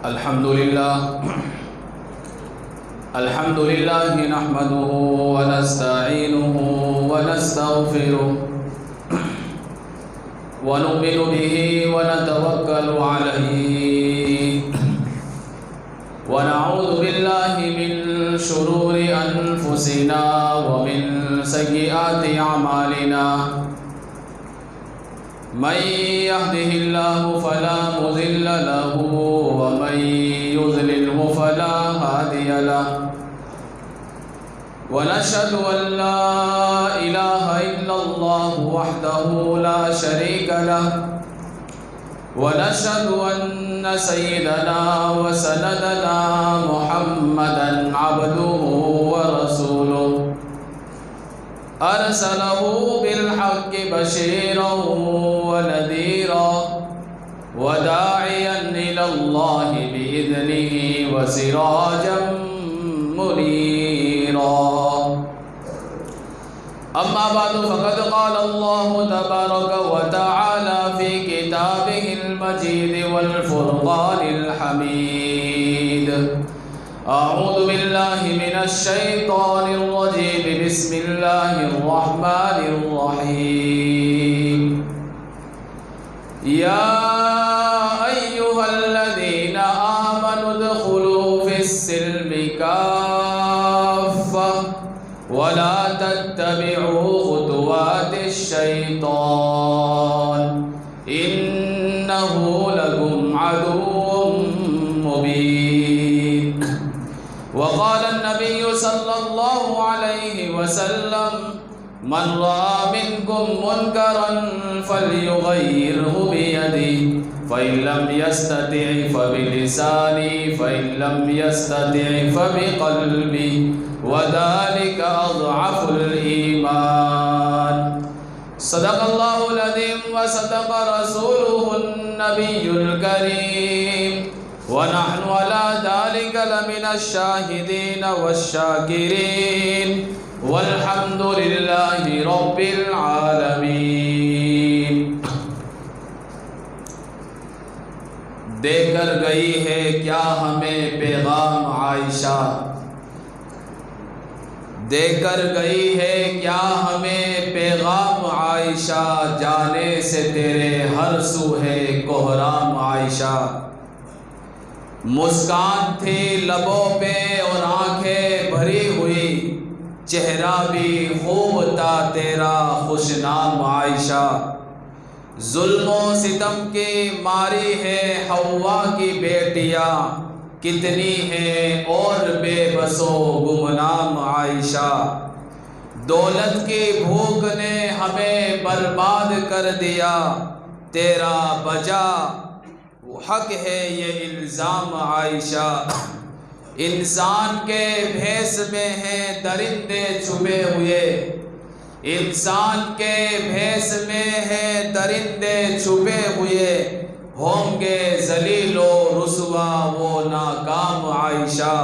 الحمد لله نحمده ونستعينه ونستغفره ونؤمن به ونتوكل عليه ونعوذ بالله من شرور أنفسنا ومن سيئات أعمالنا من يهده الله فلا مضل له ومن يضلله فلا هادي له ونشهد أن لا إله إلا الله وحده لا شريك له ونشهد أن سيدنا وسندنا محمدا عبده ورسوله أرسله بالحق بشيرا ونذيرا وداعيا إلى الله بإذنه وسراجا منيرا أما بعد فقد قال الله تبارك وتعالى في كتابه المجيد والفرقان الحميد أعوذ بالله من الشيطان الرجيم بسم الله الرحمن الرحيم يا أيها الذين آمنوا ادخلوا في السلم كافة ولا تتبعوا خطوات الشيطان إنه لكم عدو مبين وقال النبي صلى الله عليه وسلم من رأى منكم منكرا فليغيره بيده فإن لم يستطع فبلسانه فإن لم يستطع فبقلبه وذلك أضعف الإيمان صدق الله العظيم وصدق رسوله النبي الكريم ونحن على ذلك لمن الشاهدين والشاكرين والحمد لله رب العالمين دے کر گئی ہے کیا ہمیں پیغام عائشہ دے کر گئی ہے کیا ہمیں پیغام عائشہ جانے سے تیرے ہر سو ہے کوہرام عائشہ مسکان تھی لبوں پہ اور آنکھیں بھری ہوئی چہرہ بھی خوب تھا تیرا خوش نام عائشہ ظلم و ستم کی ماری ہے حوا کی بیٹیاں کتنی ہیں اور بے بس و گمنام عائشہ دولت کی بھوک نے ہمیں برباد کر دیا تیرا بجا حق ہے یہ الزام عائشہ انسان کے بھیس میں ہیں درندے چھپے ہوئے انسان کے بھیس میں ہیں درندے چھپے ہوئے ہوں گے ذلیل و رسوا وہ ناکام عائشہ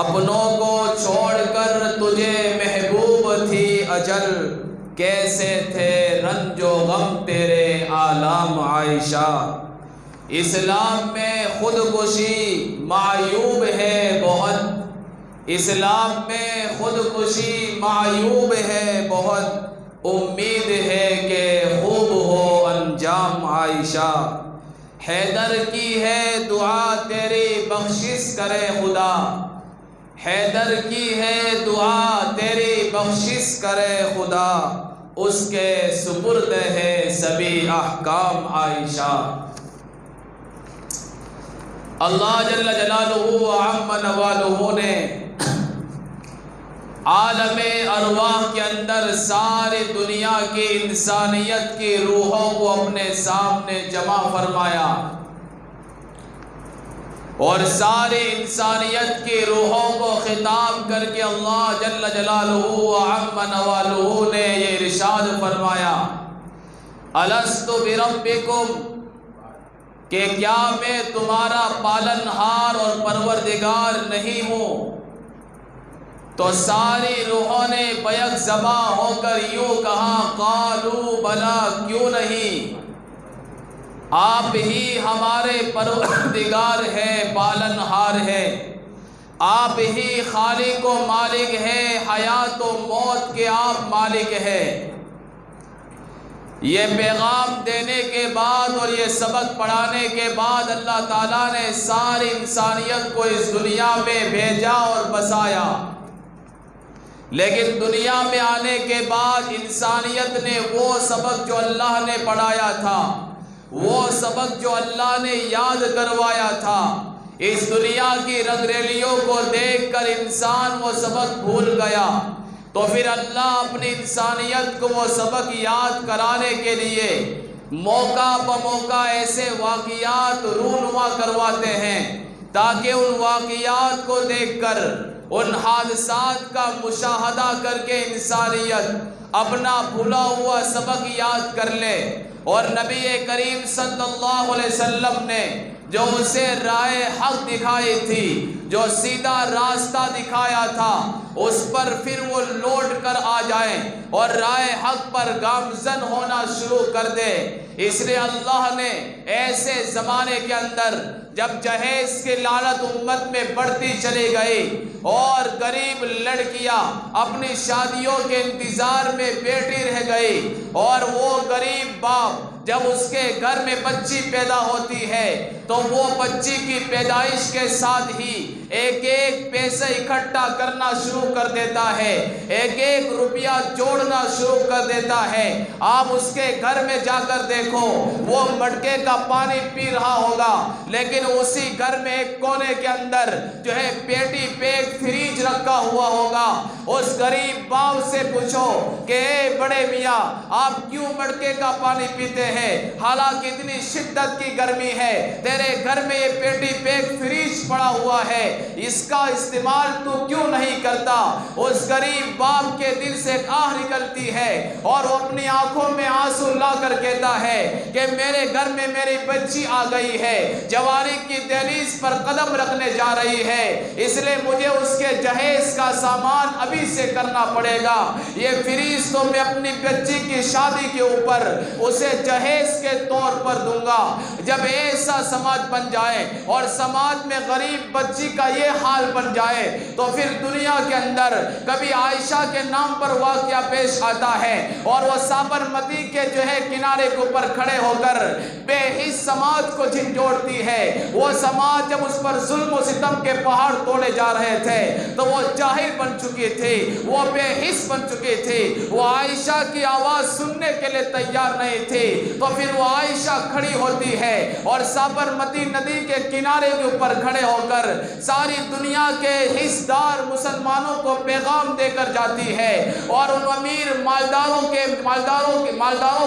اپنوں کو چھوڑ کر تجھے محبوب تھی اجل کیسے تھے رنج و غم تیرے آلام عائشہ اسلام میں خودکشی معیوب ہے بہت اسلام میں خودکشی معیوب ہے بہت امید ہے کہ خوب ہو انجام عائشہ حیدر کی ہے دعا تیری بخشش کرے خدا حیدر کی ہے دعا تیری بخشش کرے خدا اس کے سپرد ہے سبھی احکام عائشہ اللہ جل جلالہ و عم نوالہ نے عالم ارواح کے اندر ساری دنیا کی انسانیت کی روحوں کو اپنے سامنے جمع فرمایا اور ساری انسانیت کی روحوں کو خطاب کر کے اللہ جل جلالہ و عم نوالہ نے یہ ارشاد فرمایا الست بربکم کہ کیا میں تمہارا پالنہار اور پروردگار نہیں ہوں تو ساری روحوں نے بیک زباں ہو کر یوں کہا قالوا بلا کیوں نہیں آپ ہی ہمارے پروردگار ہیں، پالنہار ہیں، آپ ہی خالق و مالک ہیں، حیات و موت کے آپ مالک ہیں۔ یہ پیغام دینے کے بعد اور یہ سبق پڑھانے کے بعد اللہ تعالیٰ نے ساری انسانیت کو اس دنیا میں بھیجا اور بسایا، لیکن دنیا میں آنے کے بعد انسانیت نے وہ سبق جو اللہ نے پڑھایا تھا، وہ سبق جو اللہ نے یاد کروایا تھا، اس دنیا کی رنگریلیوں کو دیکھ کر انسان وہ سبق بھول گیا۔ تو پھر اللہ اپنی انسانیت کو وہ سبق یاد کرانے کے لیے موقع بموقع ایسے واقعات رونما کرواتے ہیں تاکہ ان واقعات کو دیکھ کر، ان حادثات کا مشاہدہ کر کے انسانیت اپنا بھولا ہوا سبق یاد کر لے۔ اور نبی کریم صلی اللہ علیہ وسلم نے جو اسے راہ حق دکھائی تھی، جو سیدھا راستہ دکھایا تھا، اس پر پھر وہ لوٹ کر آ جائیں اور راہ حق پر گامزن ہونا شروع کر دے۔ اس لیے اللہ نے ایسے زمانے کے اندر جب جہیز کی لعنت امت میں بڑھتی چلی گئی اور غریب لڑکیاں اپنی شادیوں کے انتظار میں بیٹھی رہ گئی، اور وہ غریب باپ جب اس کے گھر میں بچی پیدا ہوتی ہے تو وہ بچی کی پیدائش کے ساتھ ہی ایک ایک پیسہ اکٹھا کرنا شروع کر دیتا ہے، ایک ایک روپیہ جوڑنا شروع کر دیتا ہے۔ آپ اس کے گھر میں جا کر دیکھو، وہ مٹکے کا پانی پی رہا ہوگا، لیکن اسی گھر میں ایک کونے کے اندر جو ہے پیٹی پہ ایک فریج رکھا ہوا ہوگا۔ اس غریب باپ سے پوچھو کہ اے بڑے میاں، آپ کیوں مٹکے کا پانی پیتے ہیں حالانکہ اتنی شدت کی گرمی ہے، تیرے گھر میں یہ پیٹی پہ ایک فریج پڑا ہوا ہے، اس کا استعمال تو کیوں نہیں کرتا؟ اس غریب باپ کے دل سے ایک آہ نکلتی ہے اور وہ اپنی آنکھوں میں آنسو لا کر کہتا ہے کہ میرے گھر میں میری بچی آ گئی ہے، جوانی کی دہلیز پر قدم رکھنے جا رہی ہے، اس لیے مجھے اس کے جہیز کا سامان ابھی سے کرنا پڑے گا۔ یہ فریج تو میں اپنی بچی کی شادی کے اوپر اسے جہیز کے طور پر دوں گا۔ جب ایسا سماج بن جائے اور سماج میں غریب بچی کا یہ حال بن جائے تو پھر دنیا کے اندر کبھی عائشہ کے نام پر واقعہ پیش آتا ہے اور وہ سابرمتی کے جو ہے کنارے کے اوپر کھڑے ہو کر بے حس سماج کو جھنجھوڑتی ہے۔ وہ سماج جب اس پر ظلم و ستم کے پہاڑ توڑے جا رہے تھے تو وہ جاہل بن چکی تھی، وہ بے حس بن چکی تھی، وہ عائشہ کی آواز سننے کے لیے تیار نہیں تھی۔ تو پھر وہ عائشہ کھڑی ہوتی ہے اور سابرمتی ندی کے کنارے کے اوپر کھڑے ہو کر ساری دنیا کے حصدار مسلمانوں کو پیغام دے کر جاتی ہے اور ان امیر مالداروں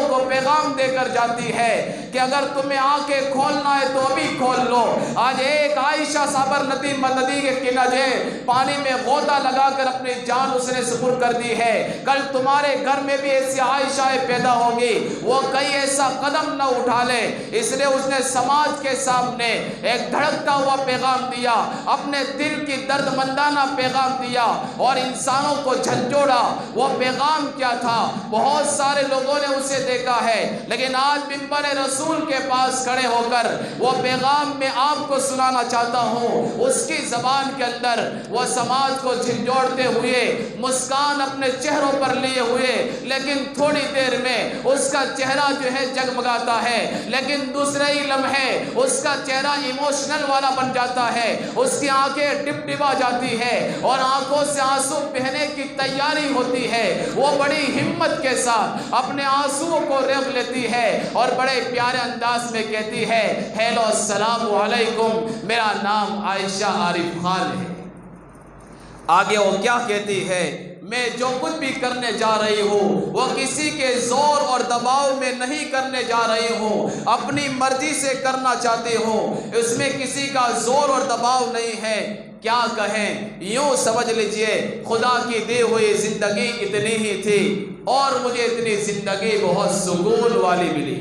کو پیغام دے کر جاتی ہے کہ اگر تمہیں آنکھیں کھولنا ہے تو ابھی کھول لو۔ آج ایک عائشہ سابرمتی ندی کے کنارے پانی میں غوطہ لگا کر اپنی جان اس نے سپرد کر دی ہے، کل تمہارے گھر میں بھی ایسی عائشہ پیدا ہوگی، وہ کئی ایسا قدم نہ اٹھا لے۔ اس لیے اس نے سماج کے سامنے ایک دھڑکتا ہوا پیغام دیا، اپنے دل کی درد مندانہ پیغام دیا اور انسانوں کو جھنجھوڑا۔ وہ پیغام کیا تھا؟ بہت سارے لوگوں نے اسے دیکھا ہے، لیکن آج منبر رسول کے پاس کھڑے ہو کر وہ پیغام میں آپ کو سنانا چاہتا ہوں۔ اس کی زبان کے اندر وہ سماج کو جھنجھوڑتے ہوئے، مسکان اپنے چہروں پر لیے ہوئے، لیکن تھوڑی دیر میں اس کا چہرہ جو ہے جگمگاتا ہے، لیکن دوسرے ہی لمحے اس کا چہرہ ایموشنل والا بن جاتا ہے، اس کی آنکھیں ڈبڈبا جاتی ہے اور آنکھوں سے آنسو بہنے کی تیاری ہوتی ہے۔ وہ بڑی ہمت کے ساتھ اپنے آنسوؤں کو روک لیتی ہے اور بڑے پیارے انداز میں کہتی ہے، ہیلو السلام علیکم، میرا نام عائشہ عارف خان ہے۔ آگے وہ کیا کہتی ہے؟ میں جو کچھ بھی کرنے جا رہی ہوں وہ کسی کے زور اور دباؤ میں نہیں کرنے جا رہی ہوں، اپنی مرضی سے کرنا چاہتی ہوں، اس میں کسی کا زور اور دباؤ نہیں ہے۔ کیا کہیں، یوں سمجھ لیجئے خدا کی دی ہوئی زندگی اتنی ہی تھی اور مجھے اتنی زندگی بہت سکون والی ملی۔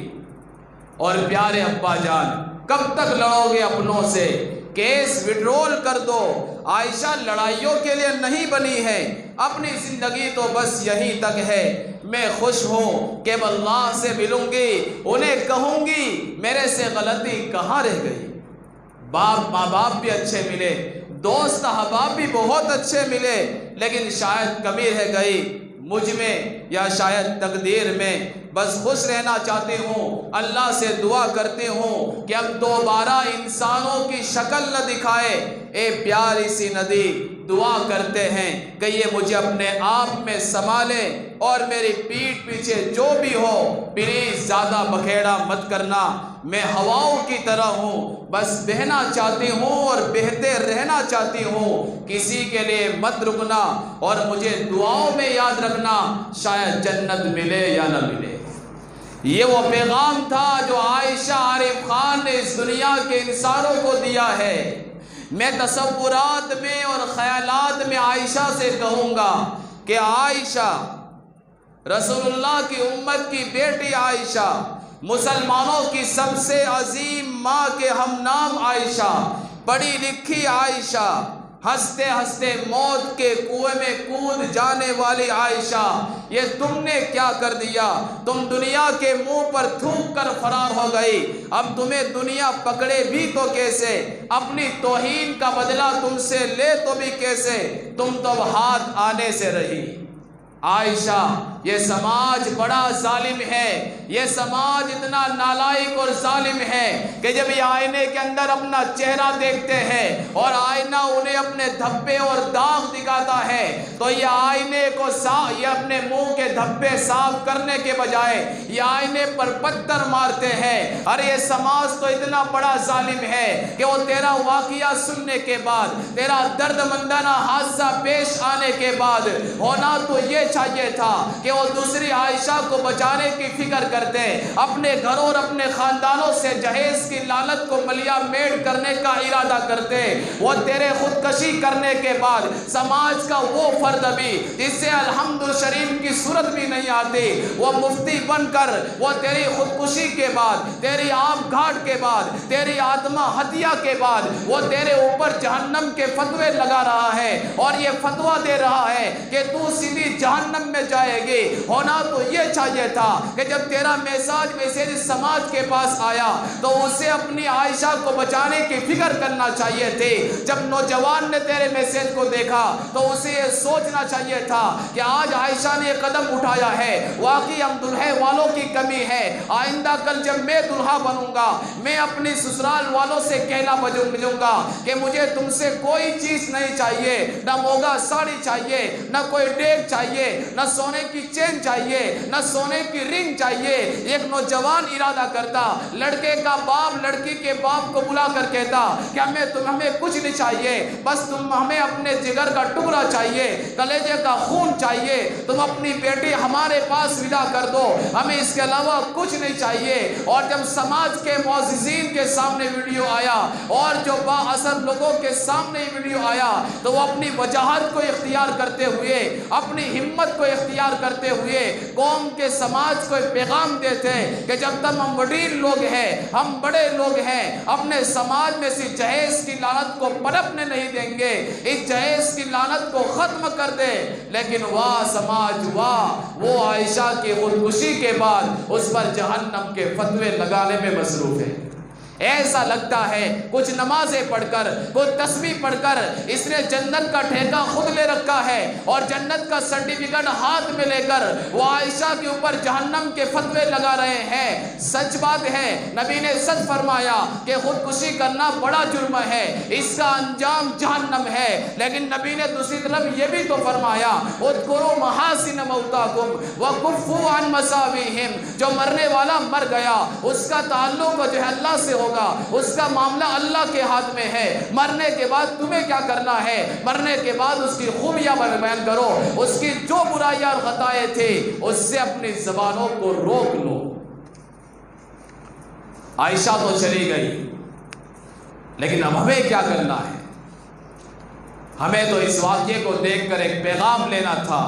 اور پیارے ابا جان، کب تک لڑو گے اپنوں سے؟ کیس وڈرول کر دو۔ عائشہ لڑائیوں کے لیے نہیں بنی ہے، اپنی زندگی تو بس یہیں تک ہے۔ میں خوش ہوں کہ اب اللہ سے ملوں گی، انہیں کہوں گی میرے سے غلطی کہاں رہ گئی۔ ماں باپ بھی اچھے ملے، دوست احباب بھی بہت اچھے ملے، لیکن شاید کمی رہ گئی مجھ میں یا شاید تقدیر میں۔ بس خوش رہنا چاہتی ہوں، اللہ سے دعا کرتی ہوں کہ اب دوبارہ انسانوں کی شکل نہ دکھائے۔ اے پیاری سی ندی، دعا کرتے ہیں کہ یہ مجھے اپنے آپ میں سنبھالے، اور میری پیٹھ پیچھے جو بھی ہو پلیز زیادہ بکھیڑا مت کرنا۔ میں ہواؤں کی طرح ہوں، بس بہنا چاہتی ہوں اور بہتے رہنا چاہتی ہوں، کسی کے لیے مت رکنا، اور مجھے دعاؤں میں یاد رکھنا، شاید جنت ملے یا نہ ملے۔ یہ وہ پیغام تھا جو عائشہ عارف خان نے اس دنیا کے انسانوں کو دیا ہے۔ میں تصورات میں اور خیالات میں عائشہ سے کہوں گا کہ عائشہ، رسول اللہ کی امت کی بیٹی عائشہ، مسلمانوں کی سب سے عظیم ماں کے ہم نام عائشہ، پڑھی لکھی عائشہ، ہنستے ہنستے موت کے کنویں میں کود جانے والی عائشہ، یہ تم نے کیا کر دیا؟ تم دنیا کے منہ پر تھوک کر فرار ہو گئی، اب تمہیں دنیا پکڑے بھی تو کیسے؟ اپنی توہین کا بدلہ تم سے لے تو بھی کیسے؟ تم تو ہاتھ آنے سے رہی۔ عائشہ، یہ سماج بڑا ظالم ہے، یہ سماج اتنا نالائق اور ظالم ہے کہ جب یہ آئینے کے اندر اپنا چہرہ دیکھتے ہیں اور آئینہ انہیں اپنے دھبے اور داغ دکھاتا ہے تو یہ آئینے کو یہ اپنے منہ کے دھبے صاف کرنے کے بجائے یہ آئینے پر پتھر مارتے ہیں۔ اور یہ سماج تو اتنا بڑا ظالم ہے کہ وہ تیرا واقعہ سننے کے بعد، تیرا درد مندانہ حادثہ پیش آنے کے بعد ہونا تو یہ چاہیے تھا کہ وہ دوسری عائشہ کو بچانے کی فکر کرتے، اپنے گھروں اور اپنے خاندانوں سے جہیز کی لعنت کو ملیا میٹ کرنے کا ارادہ کرتے۔ وہ تیرے خودکشی کرنے کے بعد سماج کا وہ فرد بھی جس سے الحمد شریف کی صورت بھی نہیں آتی، وہ مفتی بن کر وہ تیری خودکشی کے بعد، تیری آب گھاٹ کے بعد، تیری آتما ہتیا کے بعد وہ تیرے اوپر جہنم کے فتوے لگا رہا ہے اور یہ فتوہ دے رہا ہے کہ تو سیدھی جہنم میں جائے گی۔ ہونا تو یہ چاہیے تھا کہ جب تیرا میسیج سماج کے پاس آیا تو اسے اپنی عائشہ کو بچانے کی فکر کرنا چاہیے تھی۔ جب نوجوان نے تیرے میسیج کو دیکھا تو اسے یہ سوچنا چاہیے تھا کہ آج عائشہ نے یہ قدم اٹھایا ہے، واقعی ہم دلہے والوں کی کمی ہے، آئندہ کل جب میں دلہا بنوں گا میں اپنی سسرال والوں سے کہنا ملوں گا کہ مجھے تم سے کوئی چیز نہیں چاہیے، نہ موگا ساڑی چاہیے، نہ کوئی ڈیگ چاہیے، نہ سونے کی چین چاہیے، نہ سونے کی رنگ چاہیے۔ ایک نوجوان ارادہ کرتا، لڑکے کا باپ لڑکی کے باپ کو بلا کر کہتا کہ ہمیں کچھ نہیں چاہیے، بس ہمیں اپنے جگر کا ٹکڑا چاہیے، کلیجے کا خون چاہیے، تم اپنی بیٹی ہمارے پاس ودا کر دو، ہمیں اس کے علاوہ کچھ نہیں چاہیے۔ اور جب سماج کے معززین کے سامنے ویڈیو آیا اور جو با اثر لوگوں کے سامنے ویڈیو آیا تو وہ اپنی وجاہت کو اختیار کرتے ہوئے، اپنی ہمت کو اختیار کرتے ہوئے قوم کے سماج کو ایک پیغام دیتے کہ جب تک ہم وڈیر لوگ ہیں، ہم بڑے لوگ ہیں، اپنے سماج میں سے جہیز کی لعنت کو پنپنے نہیں دیں گے، اس جہیز کی لعنت کو ختم کر دے۔ لیکن واہ سماج واہ، وہ عائشہ کی خودکشی کے بعد اس پر جہنم کے فتوے لگانے میں مصروف ہے۔ ایسا لگتا ہے کچھ نمازیں پڑھ کر، کچھ تسبیح پڑھ کر اس نے جنت کا ٹھیکہ خود لے رکھا ہے اور جنت کا سرٹیفکیٹ ہاتھ میں لے کر وہ عائشہ کے اوپر جہنم کے فتوے لگا رہے ہیں۔ سچ بات ہے، نبی نے سچ فرمایا کہ خودکشی کرنا بڑا جرم ہے، اس کا انجام جہنم ہے، لیکن نبی نے دوسری طرف یہ بھی تو فرمایا اذکروا محاسن موتاکم وکفوا عن مساویہم، جو مرنے والا مر گیا اس کا تعلق جو ہے اللہ سے ہوگا، اس کا معاملہ اللہ کے ہاتھ میں ہے۔ مرنے کے بعد تمہیں کیا کرنا ہے؟ مرنے کے بعد اس کی خوبیاں بیان کرو، اس کی جو برائیاں اور خطائیں تھے اس سے اپنی زبانوں کو روک لو۔ عائشہ تو چلی گئی، لیکن اب ہمیں کیا کرنا ہے؟ ہمیں تو اس واقعے کو دیکھ کر ایک پیغام لینا تھا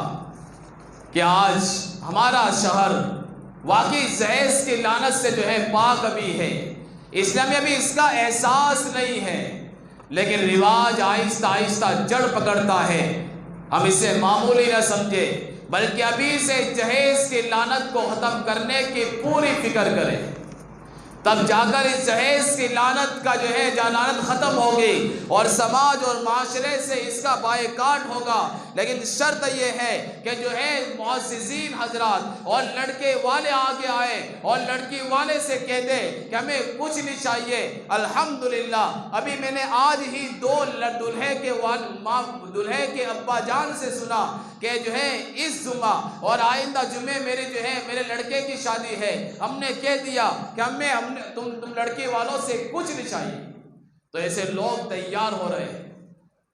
کہ آج ہمارا شہر واقعی جہیز کی لعنت سے جو ہے پاک ابھی ہے، اس لیے ہمیں ابھی اس کا احساس نہیں ہے، لیکن رواج آہستہ آہستہ جڑ پکڑتا ہے، ہم اسے معمولی نہ سمجھے۔ بلکہ ابھی سے جہیز کی لعنت کو ختم کرنے کی پوری فکر کریں، تب جا کر اس جہیز کی لعنت کا جو ہے لعنت ختم ہوگی اور سماج اور معاشرے سے اس کا بائیکاٹ ہوگا۔ لیکن شرط یہ ہے کہ جو ہے معززین حضرات اور لڑکے والے آگے آئے اور لڑکی والے سے کہہ دے کہ ہمیں کچھ نہیں چاہیے۔ الحمدللہ ابھی میں نے آج ہی دو دلہے کے ابا جان سے سنا کہ جو ہے اس جمعہ اور آئندہ جمعے میرے لڑکے کی شادی ہے، ہم نے کہہ دیا کہ تم لڑکی والوں سے کچھ نہیں چاہیے۔ تو ایسے لوگ تیار ہو رہے ہیں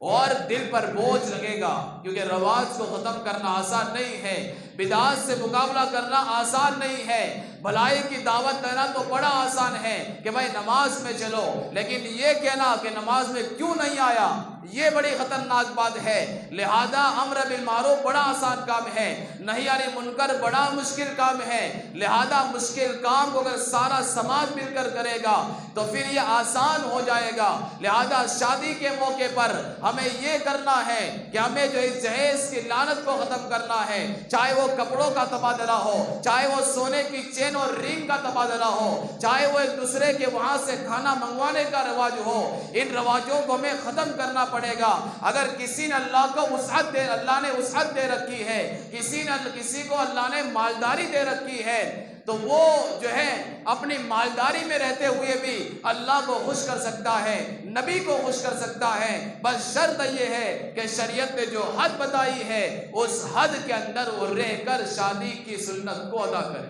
اور دل پر بوجھ لگے گا، کیونکہ رواج کو ختم کرنا آسان نہیں ہے، بدعات سے مقابلہ کرنا آسان نہیں ہے، بھلائی کی دعوت دینا تو بڑا آسان ہے کہ بھائی نماز میں چلو، لیکن یہ کہنا کہ نماز میں کیوں نہیں آیا یہ بڑی خطرناک بات ہے۔ لہذا امر بالمعروف بڑا آسان کام ہے، نہی عن منکر بڑا مشکل کام ہے۔ لہذا مشکل کام کو اگر سارا سماج مل کر کرے گا تو پھر یہ آسان ہو جائے گا۔ لہذا شادی کے موقع پر ہمیں یہ کرنا ہے کہ ہمیں جو اس جہیز کی لعنت کو ختم کرنا ہے، چاہے وہ کپڑوں کا تبادلہ ہو، چاہے وہ سونے کی چین اور رنگ کا تبادلہ ہو، چاہے وہ ایک دوسرے کے وہاں سے کھانا منگوانے کا رواج ہو، ان رواجوں کو ہمیں ختم کرنا پڑے گا۔ اگر کسی نے اللہ نے وسعت دے رکھی ہے، کسی کو اللہ نے مالداری دے رکھی ہے، تو وہ جو ہے اپنی مالداری میں رہتے ہوئے بھی اللہ کو خوش کر سکتا ہے، نبی کو خوش کر سکتا ہے۔ بس شرط یہ ہے کہ شریعت نے جو حد بتائی ہے اس حد کے اندر وہ رہ کر شادی کی سنت کو ادا کرے۔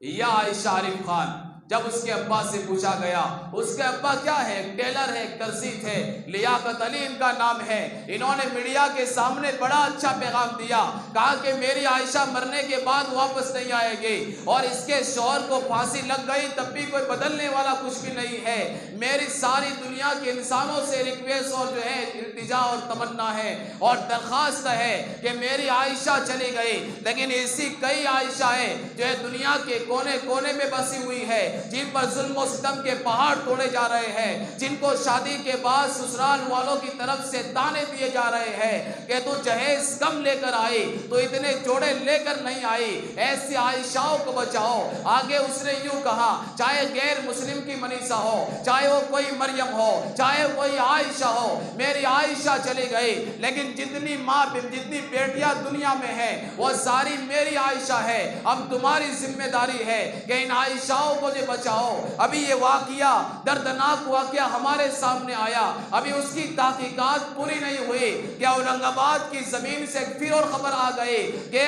یا عائشہ عارف خان، جب اس کے ابا سے پوچھا گیا، اس کے ابا کیا ہے؟ ایک ٹیلر ہے، ایک درزی تھے، لیاقت علی ان کا نام ہے۔ انہوں نے میڈیا کے سامنے بڑا اچھا پیغام دیا، کہا کہ میری عائشہ مرنے کے بعد واپس نہیں آئے گی اور اس کے شوہر کو پھانسی لگ گئی تب بھی کوئی بدلنے والا کچھ بھی نہیں ہے۔ میری ساری دنیا کے انسانوں سے ریکویسٹ اور جو ہے التجا اور تمنا ہے اور درخواست ہے کہ میری عائشہ چلی گئی، لیکن ایسی کئی عائشہ ہیں جو ہے دنیا کے کونے کونے میں بسی ہوئی ہے، جن پر ظلم و ستم کے پہاڑ توڑے جا رہے ہیں، جن کو شادی کے بعد سسرال والوں کی طرف سے تانے دیے جا رہے ہیں کہ تو جہیز کم لے کر آئی، تو اتنے جوڑے لے کر نہیں آئی۔ ایسی عائشاؤں کو بچاؤ۔ آگے اس نے یوں کہا، چاہے غیر مسلم کی منیسا ہو، چاہے وہ کوئی مریم ہو، چاہے کوئی عائشہ ہو، میری عائشہ چلی گئی، لیکن جتنی بیٹیاں دنیا میں ہیں وہ ساری میری عائشہ ہے۔ اب تمہاری ذمہ داری ہے کہ ان عائشاؤں کو بچاؤ۔ ابھی یہ واقعہ دردناک واقعہ ہمارے سامنے آیا، ابھی اس کی تحقیقات پوری نہیں ہوئی کہ اورنگ آباد کی زمین سے پھر اور خبر آ گئی کہ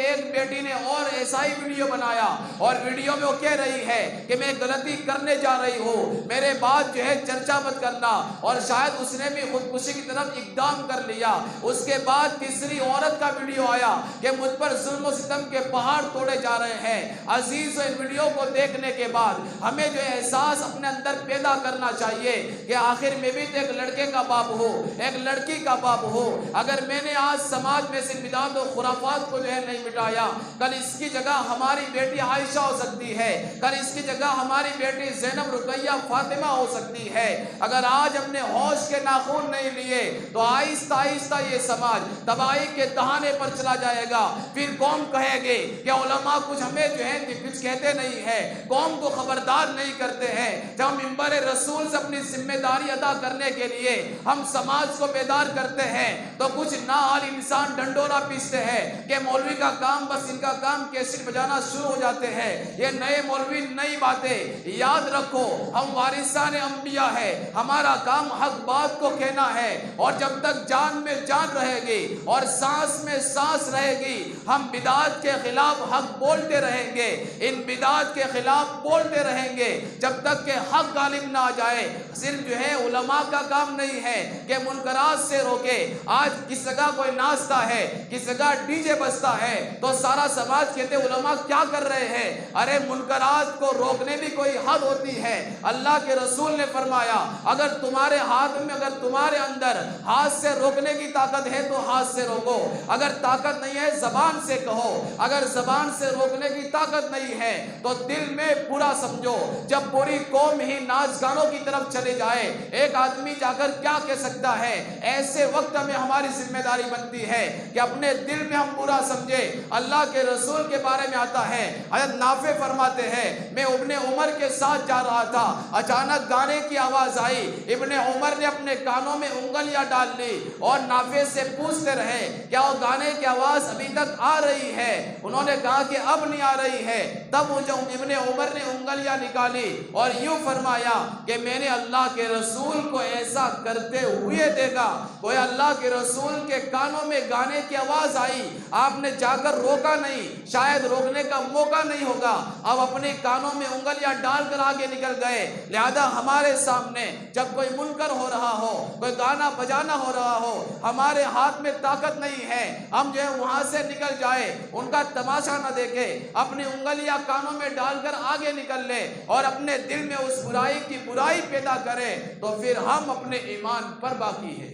ایک بیٹی نے اور ایسا ہی ویڈیو بنایا اور ویڈیو میں وہ کہہ رہی ہے کہ میں غلطی کرنے جا رہی ہوں، میرے بعد جو ہے چرچا مت کرنا، اور شاید اس نے بھی خودکشی کی طرف اقدام کر لیا۔ اس کے بعد تیسری عورت کا ویڈیو آیا کہ مجھ پر ظلم و ستم کے پہاڑ توڑے جا رہے ہیں۔ عزیز، ان ویڈیو کو دیکھنے کے بعد ہمیں جو احساس اپنے اندر پیدا کرنا چاہیے کہ آخر میں بھی تو ایک لڑکے کا باپ ہو، ایک لڑکی کا باپ ہو۔ اگر میں نے آج سماج میں سے بدعات و خرافات کو جو ہے نہیں مٹایا، کل اس کی جگہ ہماری بیٹی عائشہ ہو سکتی ہے، کل اس کی جگہ ہماری بیٹی زینب، رقیہ، فاطمہ ہو سکتی ہے۔ اگر آج ہم نے ہوش کے ناخن نہیں لیے تو آہستہ آہستہ یہ سماج تباہی کے دہانے پر چلا جائے گا۔ پھر قوم کہے گے کہ علماء کچھ ہمیں جو ہے کچھ کہتے نہیں ہے، قوم کو خبردار نہیں کرتے ہیں۔ جب منبر رسول سے اپنی ذمہ داری ادا کرنے کے لیے ہم سماج کو بیدار کرتے ہیں تو کچھ نااہل انسان ڈنڈورا پیستے ہیں کہ مولوی کا کام، بس ان کا کام کیسٹ بجانا شروع ہو جاتے ہیں، یہ نئے مولوی نئی باتیں۔ یاد رکھو، ہم وارثان انبیاء ہیں، ہمارا کام حق بات کو کہنا ہے، اور جب تک جان میں جان رہے گی اور سانس میں سانس رہے گی ہم بدعات کے خلاف حق بولتے رہیں گے، ان بدعات کے خلاف بولتے رہیں گے جب تک کہ حق غالب نہ آ جائے۔ صرف جو ہے علماء کا کام نہیں ہے کہ منکرات سے روکے۔ آج کس جگہ کوئی ناچتا ہے، کس جگہ ڈی جے بجتا ہے تو سارا سماج کہتے علماء کیا کر رہے ہیں۔ ارے منکرات کو روکنے بھی کوئی حد ہوتی ہے۔ اللہ کے رسول نے فرمایا اگر تمہارے ہاتھ میں، اگر تمہارے اندر ہاتھ سے روکنے کی طاقت ہے تو ہاتھ سے روکو، اگر طاقت نہیں ہے زبان سے کہو، اگر زبان سے روکنے کی طاقت نہیں ہے تو دل میں میں برا سمجھو، جب پوری قوم ہی ناچ گانوں کی طرف چلے جائے ایک آدمی جا کر کیا کہہ سکتا ہے؟ ایسے وقت ہمیں ہماری ذمہ داری بنتی ہے کہ اپنے دل میں ہم برا سمجھے۔ اللہ کے رسول کے بارے میں آتا ہے، حضرت نافع فرماتے ہیں میں ابن عمر کے ساتھ جا رہا تھا، اچانک گانے کی آواز آئی، ابن عمر نے اپنے کانوں میں انگلیاں ڈال لی اور نافع سے پوچھتے رہے کیا وہ گانے کی آواز ابھی تک آ رہی ہے؟ انہوں نے کہا کہ اب نہیں آ رہی ہے۔ تب ابن عمر نے انگلیاں نکالی اور یوں فرمایا کہ میں نے اللہ کے رسول کو ایسا کرتے ہوئے دیکھا۔ کوئی اللہ کے رسول کے کانوں میں گانے کی آواز آئی، آپ نے جا کر روکا نہیں، شاید روکنے کا موقع نہیں ہوگا، اب اپنے کانوں میں انگلیاں ڈال کر آگے نکل گئے۔ لہذا ہمارے سامنے جب کوئی منکر ہو رہا ہو، کوئی گانا بجانا ہو رہا ہو، ہمارے ہاتھ میں طاقت نہیں ہے ہم جو ہے وہاں سے نکل جائے، ان کا تماشا نہ دیکھے، اپنی انگلیاں کانوں میں ڈال کر آگے نکل لے اور اپنے دل میں اس برائی کی برائی پیدا کرے، تو پھر ہم اپنے ایمان پر باقی ہے۔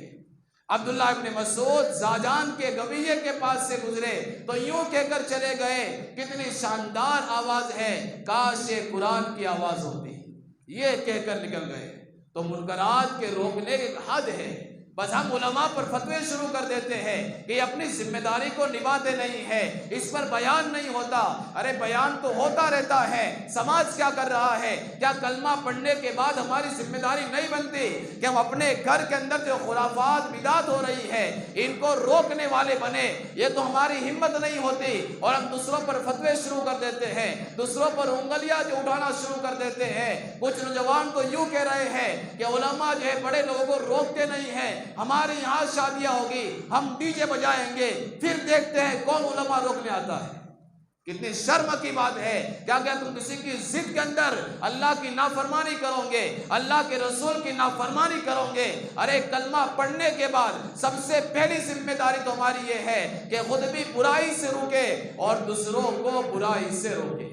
عبداللہ ابن مسعود زاجان کے گویے کے پاس سے گزرے تو یوں کہہ کر چلے گئے، کتنی شاندار آواز ہے، کاش یہ قرآن کی آواز ہوتی، یہ کہہ کر نکل گئے۔ تو منکرات کے روکنے کی حد ہے، بس ہم علماء پر فتوے شروع کر دیتے ہیں کہ یہ اپنی ذمہ داری کو نبھاتے نہیں ہے، اس پر بیان نہیں ہوتا۔ ارے بیان تو ہوتا رہتا ہے، سماج کیا کر رہا ہے؟ کیا کلمہ پڑھنے کے بعد ہماری ذمہ داری نہیں بنتی کہ ہم اپنے گھر کے اندر جو خرافات بدعت ہو رہی ہے ان کو روکنے والے بنے؟ یہ تو ہماری ہمت نہیں ہوتی اور ہم دوسروں پر فتوے شروع کر دیتے ہیں، دوسروں پر انگلیاں جو اٹھانا شروع کر دیتے ہیں۔ کچھ نوجوان تو یوں کہہ رہے ہیں کہ علماء جو ہے بڑے لوگوں کو روکتے نہیں ہیں، ہمارے یہاں شادیاں ہوگی ہم ڈی جے بجائیں گے، پھر دیکھتے ہیں کون علماء روکنے آتا ہے۔ کتنی شرم کی بات ہے، کیا تم کسی کی ضد کے اندر اللہ کی نافرمانی کرو گے، اللہ کے رسول کی نافرمانی کرو گے؟ ارے کلمہ پڑھنے کے بعد سب سے پہلی ذمہ داری تو ہماری یہ ہے کہ خود بھی برائی سے روکے اور دوسروں کو برائی سے روکے۔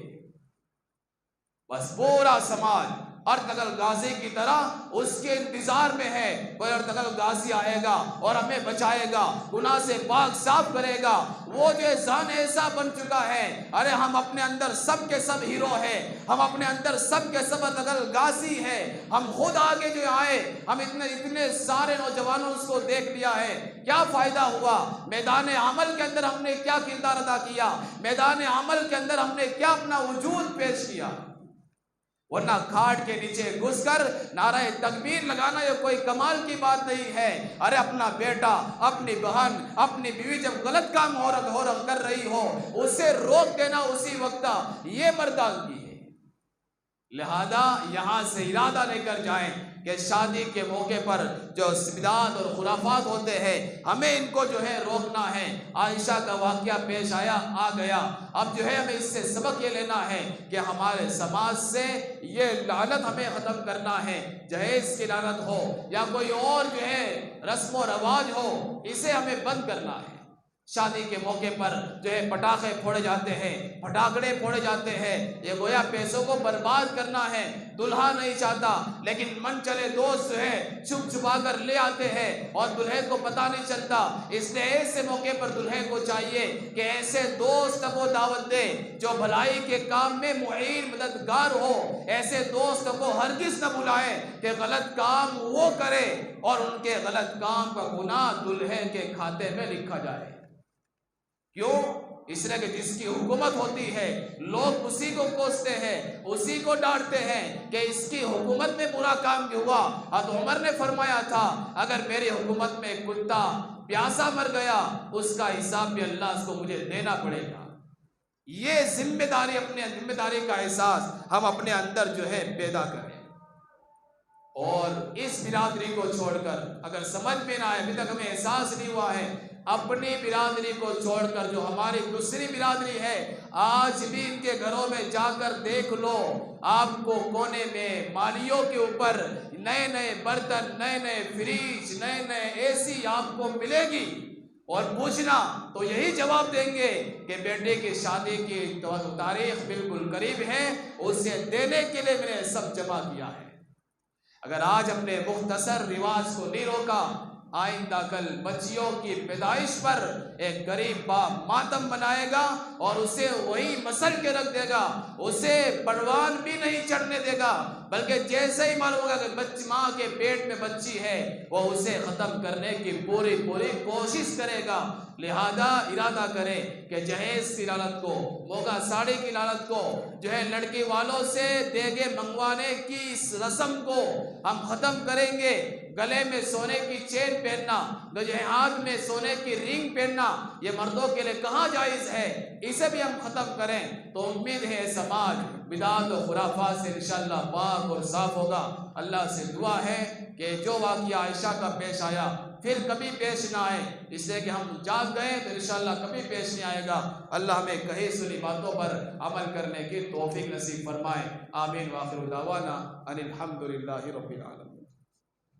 بس پورا سماج ارطغرل غازی کی طرح اس کے انتظار میں ہے، کوئی ارطغرل غازی آئے گا اور ہمیں بچائے گا، گناہ سے پاک صاف کرے گا۔ وہ جو ذہن ایسا بن چکا ہے، ارے ہم اپنے اندر سب کے سب ہیرو ہیں، ہم اپنے اندر سب کے سب ارطغرل غازی ہیں، ہم خود آگے جو آئے، ہم اتنے سارے نوجوانوں کو دیکھ لیا ہے، کیا فائدہ ہوا؟ میدان عمل کے اندر ہم نے کیا کردار ادا کیا؟ میدان عمل کے اندر ہم نے کیا اپنا وجود پیش کیا؟ ورنہ کھاٹ کے نیچے گھس کر نعرہ تکبیر لگانا یہ کوئی کمال کی بات نہیں ہے۔ ارے اپنا بیٹا، اپنی بہن، اپنی بیوی جب غلط کام کر رہی ہو اسے روک دینا اسی وقت، یہ مردانگی ہے۔ لہذا یہاں سے ارادہ لے کر جائیں کہ شادی کے موقع پر جو بدعات اور خرافات ہوتے ہیں ہمیں ان کو جو ہے روکنا ہے۔ عائشہ کا واقعہ پیش آ گیا، اب جو ہے ہمیں اس سے سبق یہ لینا ہے کہ ہمارے سماج سے یہ لعنت ہمیں ختم کرنا ہے، جہیز کی لعنت ہو یا کوئی اور جو ہے رسم و رواج ہو، اسے ہمیں بند کرنا ہے۔ شادی کے موقع پر جو ہے پٹاخے پھوڑے جاتے ہیں، پٹاخڑے پھوڑے جاتے ہیں، یہ گویا پیسوں کو برباد کرنا ہے۔ دلہا نہیں چاہتا لیکن من چلے دوست جو ہے چھپ چھپا کر لے آتے ہیں اور دلہے کو پتہ نہیں چلتا۔ اس لیے ایسے موقع پر دلہے کو چاہیے کہ ایسے دوست کو دعوت دے جو بھلائی کے کام میں معین مددگار ہو، ایسے دوست کو ہرگز نہ بلائے کہ غلط کام وہ کرے اور ان کے غلط کام کا گناہ دلہے کے کھاتے میں لکھا جائے۔ کیوں؟ اس لیے کہ جس کی حکومت ہوتی ہے لوگ اسی کو کوستے ہیں، اسی کو ڈانٹتے ہیں کہ اس کی حکومت میں برا کام کیوں ہوا۔ حضرت عمر نے فرمایا تھا اگر میری حکومت میں کتا پیاسا مر گیا اس کا حساب بھی اللہ کو مجھے دینا پڑے گا۔ یہ ذمہ داری، اپنے ذمہ داری کا احساس ہم اپنے اندر جو ہے پیدا کریں، اور اس برادری کو چھوڑ کر اگر سمجھ میں نہ آئے، ابھی تک ہمیں احساس نہیں ہوا ہے، اپنی برادری کو چھوڑ کر جو ہماری دوسری برادری ہے آج بھی ان کے گھروں میں جا کر دیکھ لو، آپ کو کونے میں مالیوں کے اوپر نئے نئے برتن، نئے نئے فریج، نئے نئے اے سی آپ کو ملے گی، اور پوچھنا تو یہی جواب دیں گے کہ بیٹے کی شادی کی تاریخ بالکل قریب ہے، اسے دینے کے لیے میں نے سب جمع کیا ہے۔ اگر آج ہم نے مختصر رواج کو نہیں روکا، آئندہ کل بچیوں کی پیدائش پر ایک غریب باپ ماتم منائے گا اور اسے وہی مسل کے رکھ دے گا، اسے پروان بھی نہیں چڑھنے دے گا، بلکہ جیسے ہی معلوم ہوگا کہ ماں کے پیٹ میں بچی ہے وہ اسے ختم کرنے کی پوری کوشش کرے گا۔ لہذا ارادہ کرے کہ جہیز کی لعنت کو، موگا ساڑی کی لعنت کو، جو ہے لڑکی والوں سے دیگے منگوانے کی اس رسم کو ہم ختم کریں گے۔ گلے میں سونے کی چین پہننا، ہاتھ میں سونے کی رنگ پہننا یہ مردوں کے لیے کہاں جائز ہے، اسے بھی ہم ختم کریں تو امید ہے سماج بدعات و خرافات سے انشاءاللہ پاک اور صاف ہوگا۔ اللہ سے دعا ہے کہ جو واقعہ عائشہ کا پیش آیا پھر کبھی پیش نہ آئے، اس لیے کہ ہم جاگ گئے تو انشاءاللہ کبھی پیش نہیں آئے گا۔ اللہ ہمیں کہی سنی باتوں پر عمل کرنے کی توفیق نصیب فرمائے۔ آمین۔ وآخر دعوانا ان الحمدللہ رب العالمین۔